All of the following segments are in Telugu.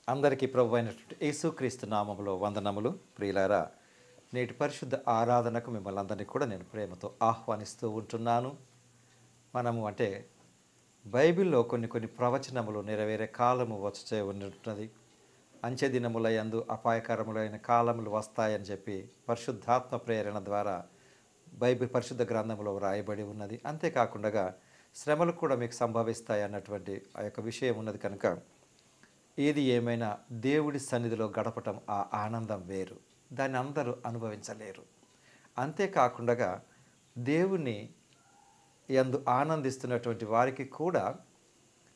అందరికీ ప్రభు అయినటువంటి యేసుక్రీస్తు నామములో వందనములు. ప్రియులారా, నేటి పరిశుద్ధ ఆరాధనకు మిమ్మల్ని అందరినీ కూడా నేను ప్రేమతో ఆహ్వానిస్తూ ఉంటున్నాను. మనము అంటే బైబిల్లో కొన్ని ప్రవచనములు నెరవేరే కాలము వచ్చే ఉన్నది. అంచె దినముల యందు అపాయకరములైన కాలములు వస్తాయని చెప్పి పరిశుద్ధాత్మ ప్రేరణ ద్వారా బైబిల్ పరిశుద్ధ గ్రంథంలో వ్రాయబడి ఉన్నది. అంతేకాకుండా శ్రమలు కూడా మీకు సంభవిస్తాయి అన్నటువంటి ఆ యొక్క విషయం ఉన్నది. కనుక ఏది ఏమైనా దేవుడి సన్నిధిలో గడపటం ఆ ఆనందం వేరు, దాన్ని అందరూ అనుభవించలేరు. అంతేకాకుండా దేవుని యందు ఆనందిస్తున్నటువంటి వారికి కూడా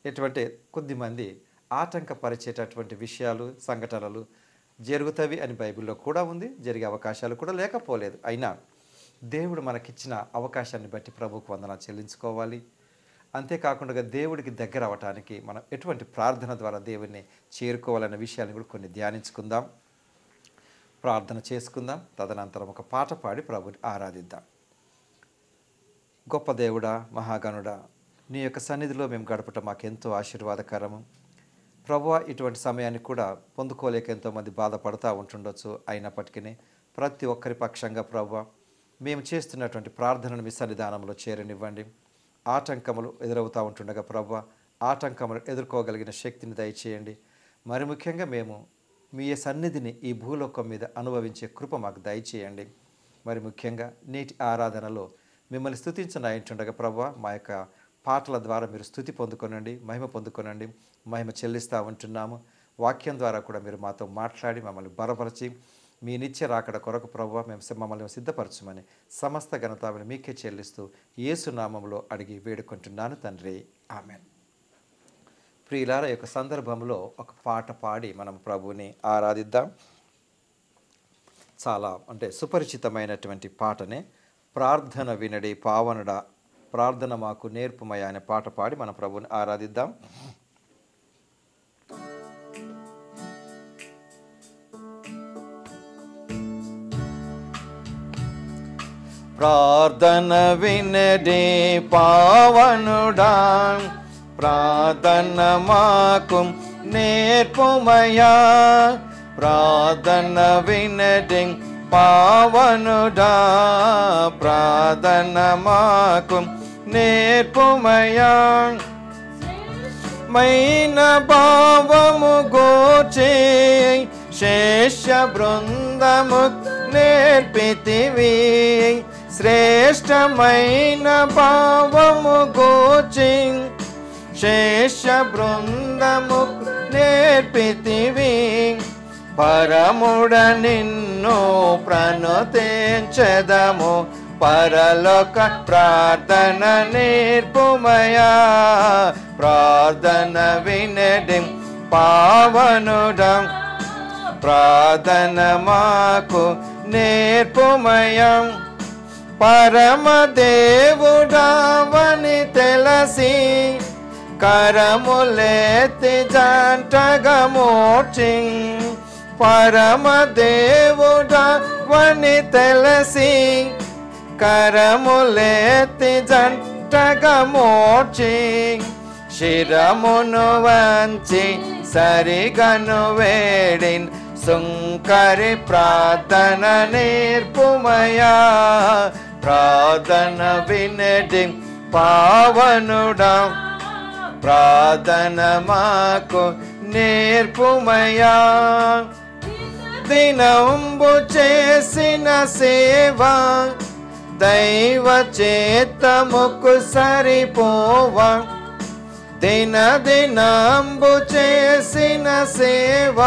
ఎటువంటి కొద్దిమంది ఆటంకపరిచేటటువంటి విషయాలు సంఘటనలు జరుగుతవి అని బైబిల్లో కూడా ఉంది. జరిగే అవకాశాలు కూడా లేకపోలేదు. అయినా దేవుడు మనకిచ్చిన అవకాశాన్ని బట్టి ప్రభువుకు వందన చెల్లించుకోవాలి. అంతేకాకుండా దేవుడికి దగ్గర అవ్వటానికి మనం ఎటువంటి ప్రార్థన ద్వారా దేవుడిని చేరుకోవాలనే విషయాన్ని కూడా కొన్ని ధ్యానించుకుందాం, ప్రార్థన చేసుకుందాం. తదనంతరం ఒక పాట పాడి ప్రభుని ఆరాధిద్దాం. గొప్ప దేవుడా, మహాగణుడా, నీ యొక్క సన్నిధిలో మేము గడపటం మాకెంతో ఆశీర్వాదకరము. ప్రభువా, ఇటువంటి సమయాన్ని కూడా పొందుకోలేక ఎంతోమంది బాధపడుతూ ఉంటుండొచ్చు. అయినప్పటికీ ప్రతి ఒక్కరి పక్షంగా ప్రభువా, మేము చేస్తున్నటువంటి ప్రార్థనను మీ సన్నిధానంలో చేరనివ్వండి. ఆటంకములు ఎదురవుతూ ఉంటుండగా ప్రభువా, ఆటంకములు ఎదుర్కోగలిగిన శక్తిని దయచేయండి. మరి ముఖ్యంగా మేము మీ సన్నిధిని ఈ భూలోకం మీద అనుభవించే కృప మాకు దయచేయండి. మరి ముఖ్యంగా నేటి ఆరాధనలో మిమ్మల్ని స్తుతించనయింటుండగా ప్రభువా, మా యొక్క పాటల ద్వారా మీరు స్తుతి పొందుకొనండి, మహిమ పొందుకొనండి. మహిమ చెల్లిస్తూ ఉంటున్నాము. వాక్యం ద్వారా కూడా మీరు మాతో మాట్లాడి మమ్మల్ని బలపరిచి మీ నిత్య రాకడ కొరకు ప్రభువా మమ్మల్ని సిద్ధపరచమని సమస్త ఘనతను మీకే చెల్లిస్తూ యేసు నామములో అడిగి వేడుకుంటున్నాను తండ్రి, ఆమెన్. ప్రియులారా, యొక్క సందర్భంలో ఒక పాట పాడి మనం ప్రభువుని ఆరాధిద్దాం. చాలా అంటే సుపరిచితమైనటువంటి పాటనే ప్రార్థన వినడి పావనుడా, ప్రార్థన మాకు నేర్పుమయ అనే పాట పాడి మన ప్రభువుని ఆరాధిద్దాం. ప్రార్థన వినడి పావనుడా, ప్రార్థన మాకు నేర్పుమయా, ప్రార్థన వినడి పావనుడా, ప్రార్థన మాకు నేర్పుమయా. మైన భావము గోచే శేష బృందము నేర్పితివి, శ్రేష్టమైన భావము గోచి శేష బృందము నేర్పితివి. పరముడ నిన్ను ప్రణుతించెదము, పరలోక ప్రార్థన నేర్పుమయా, ప్రార్థన వినడి పావనుడా, ప్రార్థన మాకు నేర్పుమయా. పరమదేవుడావని తెలిసి కరములెత్తి జంటగా మోర్చి, పరమదేవుడావని తెలిసి కరములెత్తి జంటగా మోర్చి, శిరమును వంచి సరిగను వేడిన్ సుంకరి ప్రార్థన నేర్పుమయా, ప్రార్థన వినడి పావనుడా, ప్రార్థన మాకు నేర్పుమయా. దినంబు చేసిన సేవ దైవ చేతముకు సరిపోవా, దినంబు చేసిన సేవ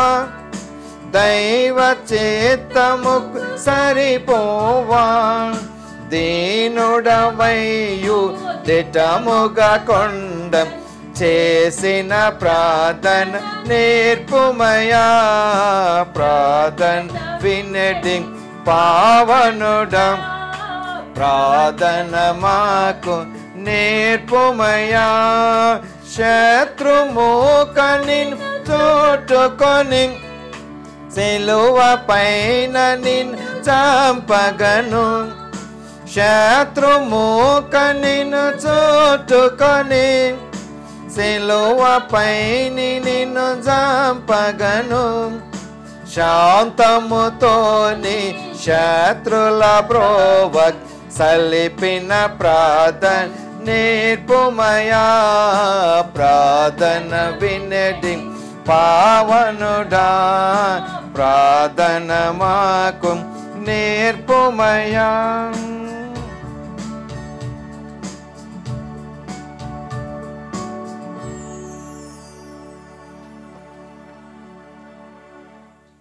దైవ చేతముకు సరిపోవా. దీనుడవయ్యు దిటముగా కొండ చేసిన ప్రార్థన నేర్పుమయా, ప్రార్థన వినడి పావనుడా, ప్రార్థన మాకు నేర్పుమయా. శత్రుముఖ నిన్ను తోటుకొని సిలువ పైన నిన్ను చంపగను, శత్రుముఖ నిన్ను చోటుకొని సిలువ పైన నిన్ను చంపగను శాంతముతోని శత్రుల బ్రోవ సలిపిన ప్రార్థన నేర్పుమయా ప్రార్థన వినడి పావనుడా ప్రార్థన మాకు నేర్పుమయా.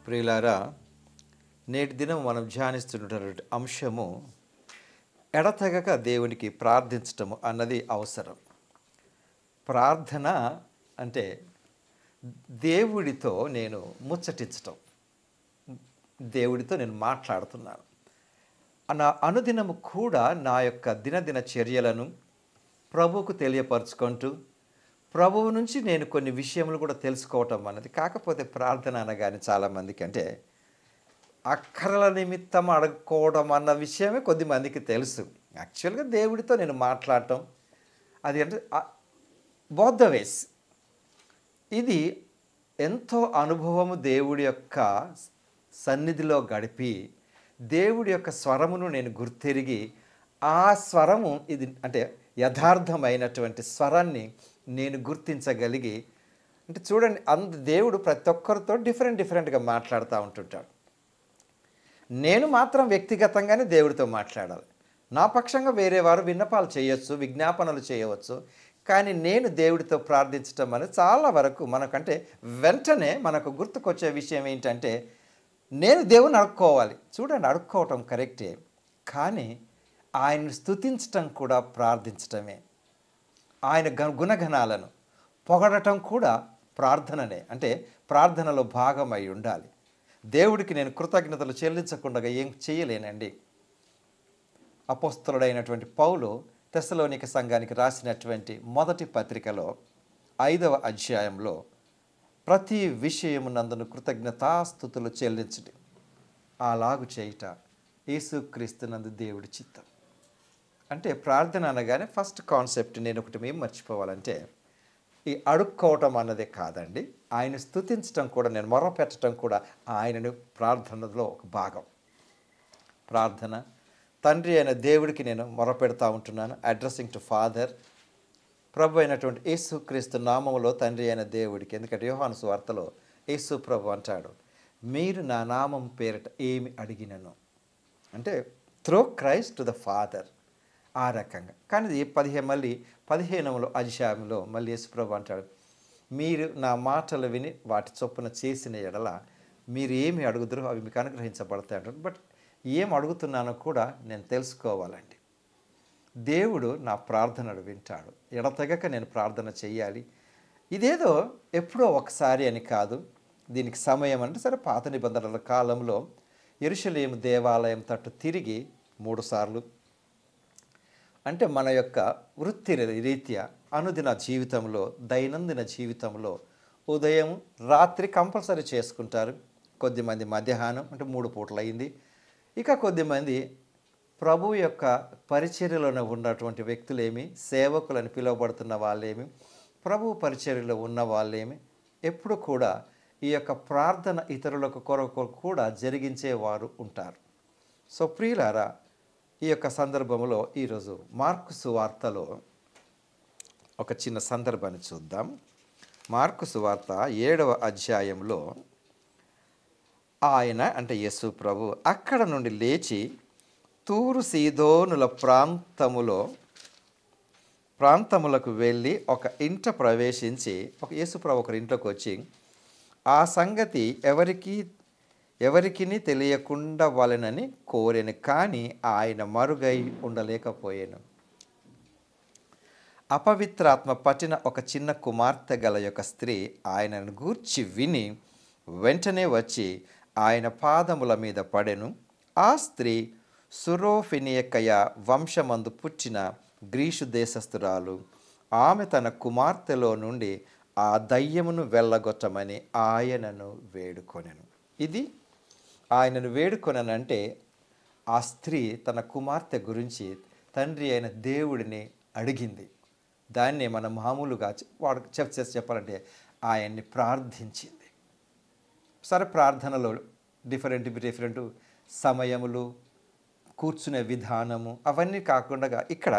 ప్రియులారా, నేటి దినం మనం ధ్యానిస్తున్నటువంటి అంశము ఎడతెగక దేవునికి ప్రార్థించటము అన్నది అవసరం. ప్రార్థన అంటే దేవుడితో నేను ముచ్చటించటం, దేవుడితో నేను మాట్లాడుతున్నాను. నా అనుదినము కూడా నా యొక్క దినదిన చర్యలను ప్రభువుకు తెలియపరుచుకుంటూ ప్రభువు నుంచి నేను కొన్ని విషయములు కూడా తెలుసుకోవటం అన్నది. కాకపోతే ప్రార్థన అనగానే చాలామందికి అంటే అక్కరల నిమిత్తం అడుక్కోవడం అన్న విషయమే కొద్దిమందికి తెలుసు. యాక్చువల్గా దేవుడితో నేను మాట్లాడటం అది అంటే బోత్ ద వేస్. ఇది ఎంతో అనుభవము దేవుడి యొక్క సన్నిధిలో గడిపి దేవుడి యొక్క స్వరమును నేను గుర్తెరిగి ఆ స్వరము ఇది అంటే యథార్థమైనటువంటి స్వరాన్ని నేను గుర్తించగలిగి అంటే చూడండి, దేవుడు ప్రతి ఒక్కరితో డిఫరెంట్గా మాట్లాడుతూ ఉంటుంటాడు. నేను మాత్రం వ్యక్తిగతంగానే దేవుడితో మాట్లాడాలి. నా పక్షంగా వేరే వారు విన్నపాలు చేయొచ్చు, విజ్ఞాపనలు చేయవచ్చు. కానీ నేను దేవుడితో ప్రార్థించటం అనేది చాలా వరకు మనకంటే వెంటనే మనకు గుర్తుకొచ్చే విషయం ఏంటంటే నేను దేవుని అడుక్కోవాలి. చూడండి, అడుక్కోవటం కరెక్టే, కానీ ఆయన్ని స్తుతించటం కూడా ప్రార్థించటమే. ఆయన గుణగణాలను పొగడటం కూడా ప్రార్థననే, అంటే ప్రార్థనలో భాగమై ఉండాలి. దేవుడికి నేను కృతజ్ఞతలు చెల్లించకుండా ఏం చేయలేనండి. అపోస్తలుడైనటువంటి పౌలు తెస్సలోనిక సంఘానికి రాసినటువంటి మొదటి పత్రికలో 5వ అధ్యాయంలో ప్రతి విషయమునందును కృతజ్ఞతాస్తుతులు చెల్లించుడి, అలాగు చేయుట యేసుక్రీస్తునందు దేవుడి చిత్తం. అంటే ప్రార్థన అనగానే ఫస్ట్ కాన్సెప్ట్ నేను ఒకటి ఏం మర్చిపోవాలంటే ఈ అడుక్కోవటం అన్నదే కాదండి, ఆయన స్తుతించటం కూడా, నేను మొరపెట్టడం కూడా ఆయనను ప్రార్థనలో ఒక భాగం. ప్రార్థన తండ్రి అయిన దేవుడికి నేను మొరపెడతా ఉంటున్నాను, అడ్రసింగ్ టు ఫాదర్. ప్రభు అయినటువంటి యేసుక్రీస్తు నామములో తండ్రి అయిన దేవుడికి. ఎందుకంటే యోహాను సువార్తలో యేసు ప్రభు అంటాడు, మీరు నా నామం పేరిట ఏమి అడిగినను, అంటే through Christ to the father. ఆ రకంగా. కానీ ఇది 15వ అధ్యాయంలో మళ్ళీ యేసు ప్రభు అంటాడు, మీరు నా మాటలు విని వాటి చొప్పున చేసిన ఎడల మీరు ఏమి అడుగుదరో అవి మీకు అనుగ్రహించబడతాయి అంటాడు. బట్ ఏం అడుగుతున్నానో కూడా నేను తెలుసుకోవాలండి. దేవుడు నా ప్రార్థనలు వింటాడు. ఎడతెగక నేను ప్రార్థన చెయ్యాలి. ఇదేదో ఎప్పుడో ఒకసారి అని కాదు, దీనికి సమయం అంటే సరే పాత నిబంధనల కాలంలో యెరూషలేము దేవాలయం తట్టు తిరిగి 3 సార్లు, అంటే మన యొక్క వృత్తి రీత్యా అనుదిన జీవితంలో, దైనందిన జీవితంలో ఉదయం రాత్రి కంపల్సరీ చేసుకుంటారు. కొద్దిమంది మధ్యాహ్నం అంటే 3 పూటలు అయింది. ఇక కొద్దిమంది ప్రభు యొక్క పరిచర్యలోనే ఉన్నటువంటి వ్యక్తులేమి, సేవకులని పిలువబడుతున్న వాళ్ళేమి, ప్రభు పరిచర్యలో ఉన్న వాళ్ళేమి ఎప్పుడు కూడా ఈ యొక్క ప్రార్థన ఇతరులకు కొరకు కూడా జరిగించేవారు ఉంటారు. సో ప్రియులారా, ఈ యొక్క సందర్భంలో ఈరోజు మార్కు సువార్తలో ఒక చిన్న సందర్భాన్ని చూద్దాం. మార్కు సువార్త 7వ అధ్యాయంలో ఆయన అంటే యేసు ప్రభు అక్కడ నుండి లేచి తూరు సీదోనుల ప్రాంతములకు వెళ్ళి ఒక ఇంట ప్రవేశించి, ఒక యేసు ప్రభు ఒకరి ఇంట్లోకి వచ్చి ఆ సంగతి ఎవరికిని తెలియకుండా వాళ్ళనని కోరెను, కానీ ఆయన మరుగై ఉండలేకపోయాను. అపవిత్రాత్మ పట్టిన ఒక చిన్న కుమార్తె గల యొక్క స్త్రీ ఆయనను గూర్చి విని వెంటనే వచ్చి ఆయన పాదముల మీద పడెను. ఆ స్త్రీ సురోఫెనియకయ వంశమందు పుట్టిన గ్రీసు దేశస్థురాలు. ఆమె తన కుమార్తెలో నుండి ఆ దయ్యమును వెళ్ళగొట్టమని ఆయనను వేడుకొనెను. ఇది ఆయనను వేడుకొననంటే ఆ స్త్రీ తన కుమార్తె గురించి తండ్రి అయిన దేవుడిని అడిగింది. దాన్నే మనం మామూలుగా చెప్పాలంటే ఆయన్ని ప్రార్థించింది. సరే ప్రార్థనలో డిఫరెంట్ డిఫరెంట్ సమయములు, కూర్చునే విధానము అవన్నీ కాకుండా ఇక్కడ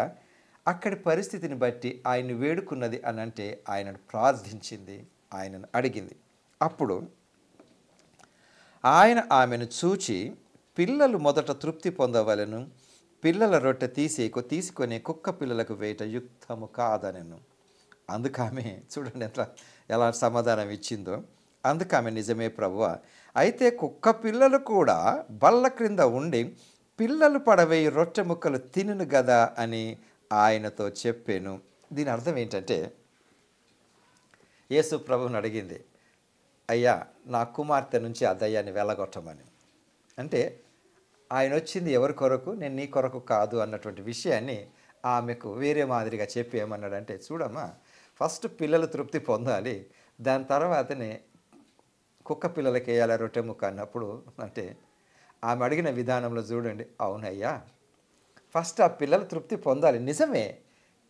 అక్కడి పరిస్థితిని బట్టి ఆయన్ని వేడుకున్నది అని అంటే ఆయనను ప్రార్థించింది, ఆయనను అడిగింది. అప్పుడు ఆయన ఆమెను చూచి, పిల్లలు మొదట తృప్తి పొందవలెను, పిల్లల రొట్టె తీసుకొని కుక్క పిల్లలకు వేయట యుక్తము కాదనెను. అందుకామె చూడండి ఎలా సమాధానం ఇచ్చిందో. అందుకామె, నిజమే ప్రభువా, అయితే కుక్క పిల్లలు కూడా బల్ల క్రింద ఉండి పిల్లలు పడవేయి రొట్టె ముక్కలు తినును గదా అని ఆయనతో చెప్పాను. దీని అర్థం ఏంటంటే, యేసు ప్రభువుని అడిగింది, అయ్యా నా కుమార్తె నుంచి ఆ దయ్యాన్ని వెళ్ళగొట్టమని. అంటే ఆయన వచ్చింది ఎవరి కొరకు, నేను నీ కొరకు కాదు అన్నటువంటి విషయాన్ని ఆమెకు వేరే మాదిరిగా చెప్పి ఏమన్నాడంటే, చూడమ్మా, ఫస్ట్ పిల్లలు తృప్తి పొందాలి, దాని తర్వాతనే కుక్క పిల్లలకి వేయాలి రొట్టె ముక్క అన్నప్పుడు. అంటే ఆమె అడిగిన విధానంలో చూడండి, అవునయ్యా, ఫస్ట్ ఆ పిల్లలు తృప్తి పొందాలి నిజమే,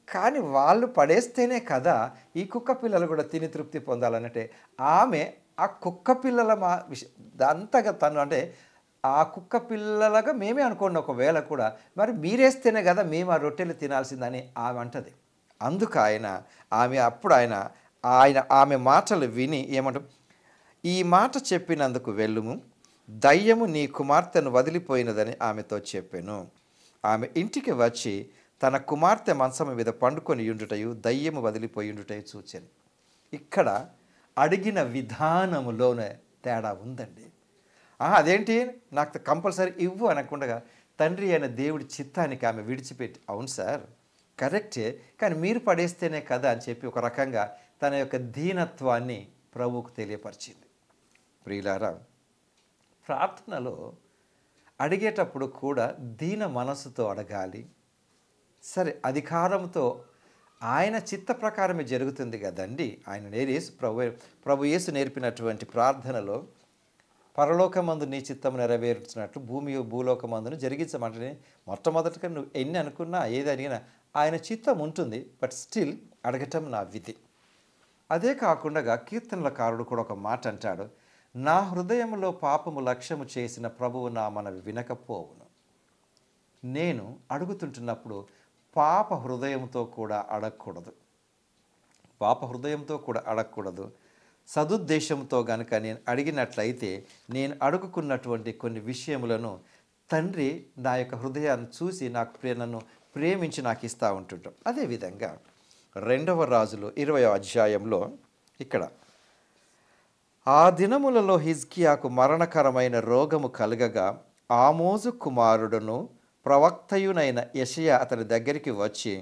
కానీ వాళ్ళు పడేస్తేనే కదా ఈ కుక్క పిల్లలు కూడా తిని తృప్తి పొందాలనంటే ఆమె ఆ కుక్క పిల్లల అంతగా తను అంటే ఆ కుక్క పిల్లలుగా మేమే అనుకోండి ఒకవేళ కూడా, మరి మీరేస్తేనే కదా మేము ఆ రొట్టెలు తినాల్సిందని ఆమె అంటది. అందుకు ఆయన ఆమె మాటలు విని ఏమంటాం, ఈ మాట చెప్పినందుకు వెళ్ళుము, దయ్యము నీ కుమార్తెను వదిలిపోయినదని ఆమెతో చెప్పాను. ఆమె ఇంటికి వచ్చి తన కుమార్తె మంచం మీద పండుకొని ఉండుటయు దయ్యము వదిలిపోయి ఉండుటయు చూచాను. ఇక్కడ అడిగిన విధానములోనే తేడా ఉందండి. అదేంటి నాకు కంపల్సరీ ఇవ్వు అనకుండా తండ్రి అయిన దేవుడి చిత్తానికి ఆమె విడిచిపెట్టి, అవును సార్ కరెక్టే, కానీ మీరు పడేస్తేనే కదా అని చెప్పి ఒక రకంగా తన యొక్క దీనత్వాన్ని ప్రభువుకు తెలియపరిచింది. ప్రియులారా, ప్రార్థనలో అడిగేటప్పుడు కూడా దీన మనసుతో అడగాలి. సరే, అధికారంతో ఆయన చిత్త ప్రకారమే జరుగుతుంది కదండి. ప్రభు యేసు నేర్పినటువంటి ప్రార్థనలో పరలోకమందు నీ చిత్తము నెరవేర్చినట్లు భూలోకమందును జరిగించమంటే, మొట్టమొదటిగా నువ్వు ఎన్ని అనుకున్నా ఏది అడిగినా ఆయన చిత్తం ఉంటుంది, బట్ స్టిల్ అడగటం నా విధి. అదే కాకుండా కీర్తనలకారుడు కూడా ఒక మాట అంటాడు, నా హృదయంలో పాపము లక్ష్యము చేసిన ప్రభువు నా మనవి వినకపోవును. నేను అడుగుతుంటున్నప్పుడు పాప హృదయంతో కూడా అడగకూడదు. సదుద్దేశంతో గనుక నేను అడిగినట్లయితే నేను అడుగుకున్నటువంటి కొన్ని విషయములను తండ్రి నా యొక్క హృదయాన్ని చూసి నన్ను ప్రేమించి నాకు ఇస్తూ ఉంటుంటాం. అదేవిధంగా 2వ రాజులు 20వ అధ్యాయంలో ఇక్కడ, ఆ దినములలో హిజ్కియాకు మరణకరమైన రోగము కలగగా ఆమోజు కుమారుడును ప్రవక్తయునైన యెషయా అతని దగ్గరికి వచ్చి,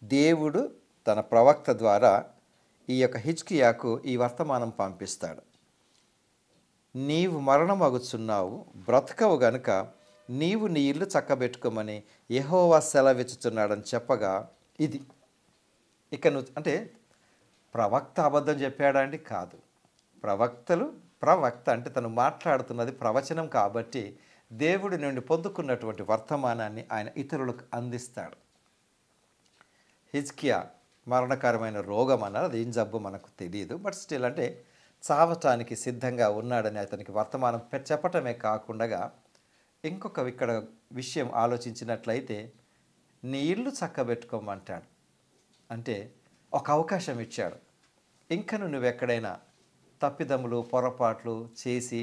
దేవుడు తన ప్రవక్త ద్వారా ఈ యొక్క హిజ్కియాకు ఈ వర్తమానం పంపిస్తాడు. నీవు మరణమగుచున్నావు, బ్రతకవు గనుక నీవు నీ ఇల్లు చక్కబెట్టుకోమని యెహోవా సెలవిచ్చుచున్నాడని చెప్పగా, ఇది ఇక నువ్వు అంటే ప్రవక్త అబద్ధం చెప్పాడా అండి? కాదు. ప్రవక్త అంటే తను మాట్లాడుతున్నది ప్రవచనం కాబట్టి దేవుడి నుండి పొందుకున్నటువంటి వర్తమానాన్ని ఆయన ఇతరులకు అందిస్తాడు. హిజ్కియా మరణకరమైన రోగం అన్నారు, అది ఏం జబ్బు మనకు తెలియదు, బట్ స్టిల్ అంటే చావటానికి సిద్ధంగా ఉన్నాడని అతనికి వర్తమానం చెప్పటమే కాకుండా ఇంకొక ఇక్కడ విషయం ఆలోచించినట్లయితే, నీ ఇల్లు చక్కబెట్టుకోమంటాడు. అంటే ఒక అవకాశం ఇచ్చాడు. ఇంకను నువ్వెక్కడైనా తప్పిదములు పొరపాట్లు చేసి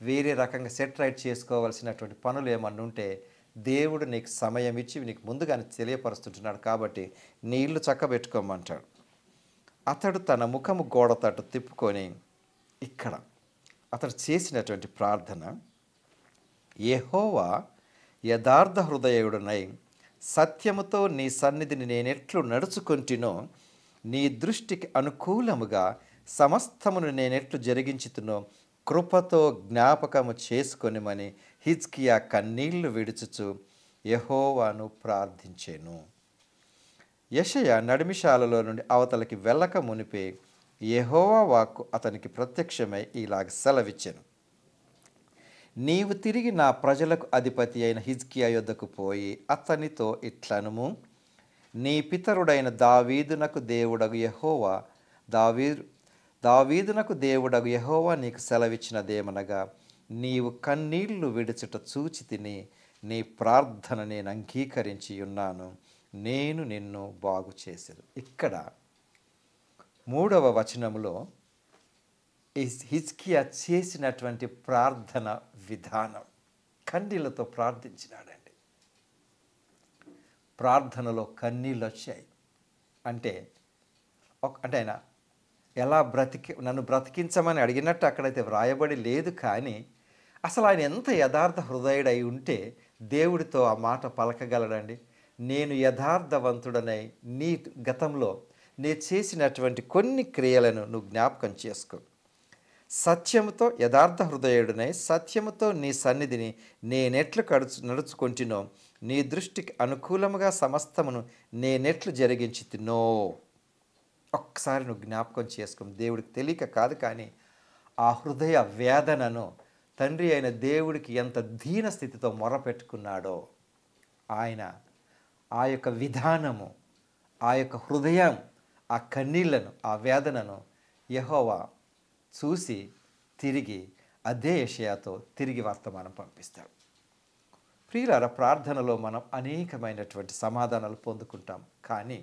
వేరే రకంగా సెట్ రైట్ చేసుకోవాల్సినటువంటి పనులు ఏమన్నా ఉంటే దేవుడు నీకు సమయం ఇచ్చి నీకు ముందుగానే తెలియపరుస్తుంటున్నాడు కాబట్టి నీ ఇల్లు చక్కబెట్టుకోమంటాడు. అతడు తన ముఖము గోడ తట్టు తిప్పుకొని ఇక్కడ అతడు చేసినటువంటి ప్రార్థన, యెహోవా యథార్థ హృదయుడునై సత్యముతో నీ సన్నిధిని నేనెట్లు నడుచుకొంటినో, నీ దృష్టికి అనుకూలముగా సమస్తమును నేనెట్లు జరిగించుతునో కృపతో జ్ఞాపకము చేసుకొనిమని హిజ్కియా కన్నీళ్లు విడుచుచు యెహోవాను ప్రార్థించెను. యెషయా నడిమిశాలలో నుండి అవతలకి వెళ్ళక మునిపే యెహోవా వాక్కు అతనికి ప్రత్యక్షమై ఇలాగ సెలవిచ్చెను, నీవు తిరిగి నా ప్రజలకు అధిపతి అయిన హిజ్కియా యొద్దకు పోయి అతనితో ఇట్లనుము, నీ పితరుడైన దావీదునకు దేవుడగు యెహోవా దావీదునకు దేవుడగు యెహోవా నీకు సెలవిచ్చినదేమనగా, నీవు కన్నీళ్లు విడుచుట చూచి తిని నీ ప్రార్థన నేను అంగీకరించి ఉన్నాను, నేను నిన్ను బాగు చేసేది. ఇక్కడ 3వ వచనములో హిజ్కియా చేసినటువంటి ప్రార్థన విధానం, కన్నీళ్లతో ప్రార్థించినాడండి. ప్రార్థనలో కన్నీళ్ళు వచ్చాయి. అంటే ఆయన ఎలా నన్ను బ్రతికించమని అడిగినట్టు అక్కడైతే వ్రాయబడి లేదు, కానీ అసలు ఆయన ఎంత యథార్థ హృదయుడై ఉంటే దేవుడితో ఆ మాట పలకగలడండి. నేను యథార్థవంతుడనై నీ గతంలో నేను చేసినటువంటి కొన్ని క్రియలను నువ్వు జ్ఞాపకం చేసుకో. సత్యముతో యథార్థ హృదయుడినై సత్యముతో నీ సన్నిధిని నేనెట్లు నడుచుకొంటినో, నీ దృష్టికి అనుకూలముగా సమస్తమును నేనెట్లు జరిగించి తినో. ఒక్కసారి నువ్వు జ్ఞాపకం చేసుకో. దేవుడికి తెలియక కాదు, కానీ ఆ హృదయ వేదనను తండ్రి అయిన దేవుడికి ఎంత దీన స్థితితో మొరపెట్టుకున్నాడో, ఆయన ఆ యొక్క విధానము, ఆ యొక్క హృదయం, ఆ కన్నీళ్లను, ఆ వేదనను యెహోవా చూసి తిరిగి అదే యెషయాతో తిరిగి వర్తమానం పంపిస్తాడు. ప్రియులారా, ప్రార్థనలో మనం అనేకమైనటువంటి సమాధానాలు పొందుకుంటాం, కానీ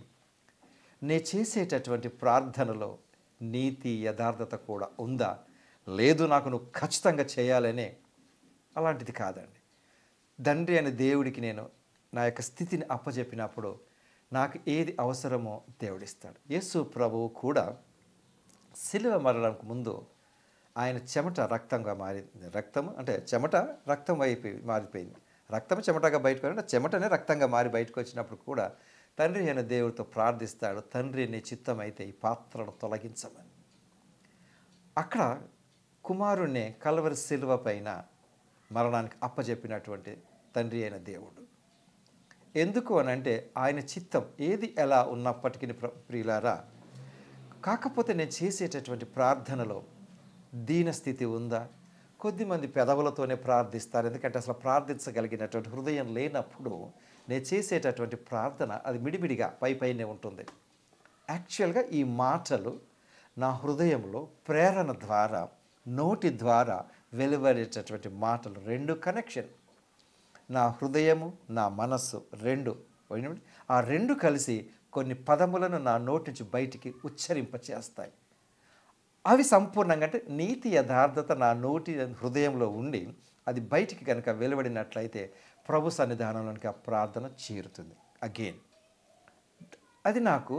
నేను చేసేటటువంటి ప్రార్థనలో నీతి యథార్థత కూడా ఉందా? లేదు, నాకు నువ్వు ఖచ్చితంగా చేయాలనే అలాంటిది కాదండి. తండ్రి అనే దేవుడికి నేను నా యొక్క స్థితిని అప్పజెప్పినప్పుడు నాకు ఏది అవసరమో దేవుడిస్తాడు. యేసు ప్రభువు కూడా శిలువ మరణంకు ముందు ఆయన చెమట రక్తంగా మారింది. రక్తం అంటే చెమట రక్తం మారిపోయింది. రక్తం చెమటగా బయటకు అంటే చెమటనే రక్తంగా మారి బయటకు వచ్చినప్పుడు కూడా తండ్రి అయిన దేవుడితో ప్రార్థిస్తాడు, తండ్రి నీ చిత్తం అయితే ఈ పాత్రను తొలగించమని. అక్కడ కుమారుణ్ణి కల్వరి శిలువ పైన మరణానికి అప్పజెప్పినటువంటి తండ్రి అయిన దేవుడు. ఎందుకు అని అంటే ఆయన చిత్తం ఏది ఎలా ఉన్నప్పటికీ ప్రియులారా, కాకపోతే నేను చేసేటటువంటి ప్రార్థనలో దీనస్థితి ఉందా? కొద్దిమంది పెదవులతోనే ప్రార్థిస్తారు, ఎందుకంటే అసలు ప్రార్థించగలిగినటువంటి హృదయం లేనప్పుడు నేను చేసేటటువంటి ప్రార్థన అది మిడిమిడిగా పైనే ఉంటుంది. యాక్చువల్గా ఈ మాటలు నా హృదయంలో ప్రేరణ ద్వారా, నోటి ద్వారా వెలువడేటటువంటి మాటలు రెండు కనెక్షన్. నా హృదయము, నా మనస్సు ఆ రెండు కలిసి కొన్ని పదములను నా నోటి నుంచి బయటికి ఉచ్చరింపచేస్తాయి. అవి సంపూర్ణంగా అంటే నీతి యథార్థత నా నోటి హృదయంలో ఉండి అది బయటికి కనుక వెలువడినట్లయితే ప్రభు సన్నిధానంలోనికి ఆ ప్రార్థన చేరుతుంది. అగైన్ అది నాకు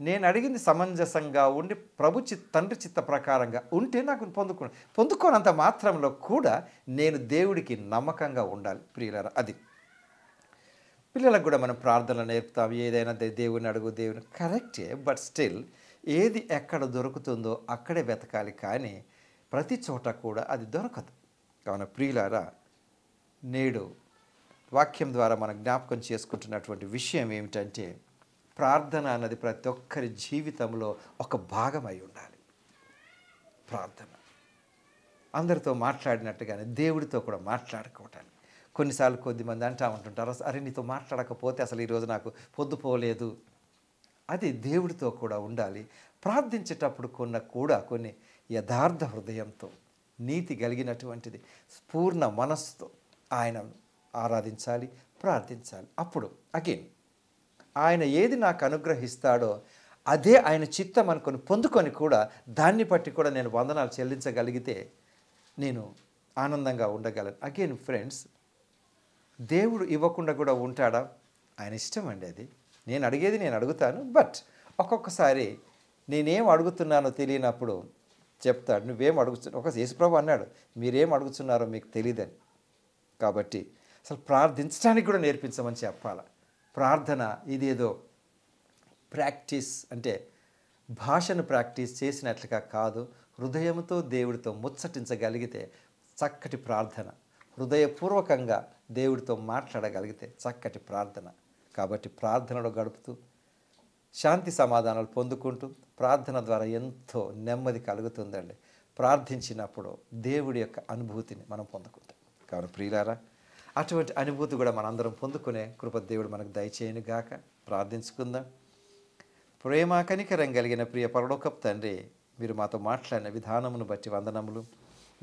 నేను అడిగింది సమంజసంగా ఉండి తండ్రి చిత్త ప్రకారంగా ఉంటే నాకు పొందుకోనంత మాత్రంలో కూడా నేను దేవుడికి నమ్మకంగా ఉండాలి. ప్రియులారా, అది పిల్లలకు కూడా మనం ప్రార్థనలు నేర్పుతాం. ఏదైనా దేవుని అడుగు, దేవుని కరెక్టే, బట్ స్టిల్ ఏది ఎక్కడ దొరుకుతుందో అక్కడే వెతకాలి, కానీ ప్రతి చోట కూడా అది దొరకదు. కావున ప్రియులారా, నేడు వాక్యం ద్వారా మనం జ్ఞాపకం చేసుకుంటున్నటువంటి విషయం ఏమిటంటే, ప్రార్థన అన్నది ప్రతి ఒక్కరి జీవితంలో ఒక భాగమై ఉండాలి. ప్రార్థన అందరితో మాట్లాడినట్టుగానే దేవుడితో కూడా మాట్లాడుకోవటానికి. కొన్నిసార్లు కొద్దిమంది అంటూ ఉంటుంటారు, అరే నీతో మాట్లాడకపోతే అసలు ఈరోజు నాకు పొద్దుపోలేదు. అది దేవుడితో కూడా ఉండాలి. ప్రార్థించేటప్పుడు కొన్ని యథార్థ హృదయంతో, నీతి కలిగినటువంటిది పూర్ణ మనస్సుతో ఆయన ఆరాధించాలి, ప్రార్థించాలి. అప్పుడు అగైన్ ఆయన ఏది నాకు అనుగ్రహిస్తాడో అదే ఆయన చిత్తం అనుకొని పొందుకొని కూడా దాన్ని బట్టి కూడా నేను వందనాలు చెల్లించగలిగితే నేను ఆనందంగా ఉండగలను. అగైన్ ఫ్రెండ్స్, దేవుడు ఇవ్వకుండా కూడా ఉంటాడా? ఆయన ఇష్టం అండి. అది నేను అడిగేది నేను అడుగుతాను, బట్ ఒక్కొక్కసారి నేనేం అడుగుతున్నానో తెలియనప్పుడు చెప్తాడు, నువ్వేం అడుగుతున్నావు. ఒక యేసుప్రభు అన్నాడు, మీరేం అడుగుతున్నారో మీకు తెలియదని. కాబట్టి అసలు ప్రార్థించడానికి కూడా నేర్పించమని చెప్పాలి. ప్రార్థన ఇదేదో ప్రాక్టీస్ అంటే భాషను ప్రాక్టీస్ చేసినట్లుగా కాదు, హృదయంతో దేవుడితో ముచ్చటించగలిగితే చక్కటి ప్రార్థన, హృదయపూర్వకంగా దేవుడితో మాట్లాడగలిగితే చక్కటి ప్రార్థన. కాబట్టి ప్రార్థనలో గడుపుతూ శాంతి సమాధానాలు పొందుకుంటూ ప్రార్థన ద్వారా ఎంతో నెమ్మది కలుగుతుందండి. ప్రార్థించినప్పుడు దేవుడి యొక్క అనుభూతిని మనం పొందుకుంటాం. కాబట్టి ప్రియులారా, అటువంటి అనుభూతి కూడా మనందరం పొందుకునే కృప దేవుడు మనకు దయచేయను గాక. ప్రార్థించుకుందాం. ప్రేమ కనికరం కలిగిన ప్రియ పరలోకపు తండ్రి, మీరు మాతో మాట్లాడిన విధానమును బట్టి వందనములు.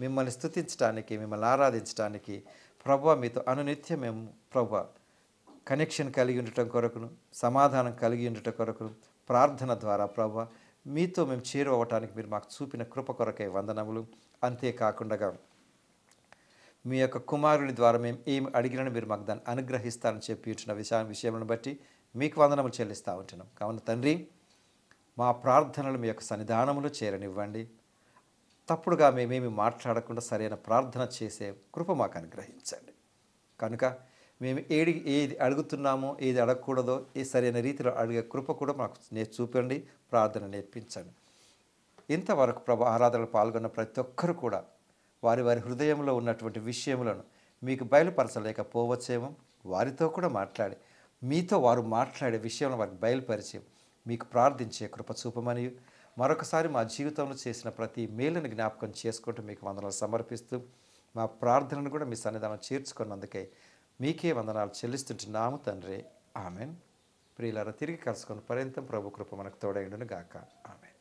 మిమ్మల్ని స్తుతించడానికి, మిమ్మల్ని ఆరాధించడానికి ప్రభువా మీతో అనునిత్యం మేము ప్రభువా కనెక్షన్ కలిగి ఉండటం కొరకును, సమాధానం కలిగి ఉండటం కొరకును, ప్రార్థన ద్వారా ప్రభువా మీతో మేము చేరువవటానికి మీరు మాకు చూపిన కృప కొరకై వందనములు. అంతేకాకుండా మీ యొక్క కుమారుని ద్వారా మేము ఏమి అడిగినా మీరు మాకు దాన్ని అనుగ్రహిస్తారని చెప్పి ఉంటున్న విషయాలను బట్టి మీకు వందనములు చెల్లిస్తూ ఉంటున్నాం. కావున తండ్రి, మా ప్రార్థనలు మీ యొక్క సన్నిధానములో చేరనివ్వండి. తప్పుడుగా మేమేమి మాట్లాడకుండా సరైన ప్రార్థన చేసే కృప మాకు అనుగ్రహించండి. కనుక మేము ఏది అడుగుతున్నామో, ఏది అడగకూడదో ఏ సరైన రీతిలో అడిగే కృప కూడా మాకు చూపండి, ప్రార్థన నేర్పించండి. ఇంతవరకు ప్రభు ఆరాధనలు పాల్గొన్న ప్రతి ఒక్కరు కూడా వారి వారి హృదయంలో ఉన్నటువంటి విషయములను మీకు బయలుపరచలేకపోవచ్చేమో, వారితో కూడా మాట్లాడి మీతో వారు మాట్లాడే విషయంలో వారికి బయలుపరిచి మీకు ప్రార్థించే కృప చూపమని మరొకసారి మా జీవితంలో చేసిన ప్రతి మేలుని జ్ఞాపకం చేసుకుంటూ మీకు వందనాలు సమర్పిస్తూ మా ప్రార్థనను కూడా మీ సన్నిధానం చేర్చుకున్నందుకే మీకే వందనాలు చెల్లిస్తుంటున్నాము తండ్రి. ఆమెన్. ప్రియులారా, తిరిగి కలుసుకున్న పర్యంతం ప్రభు కృప మనకు తోడైండును గాక. ఆమెన్.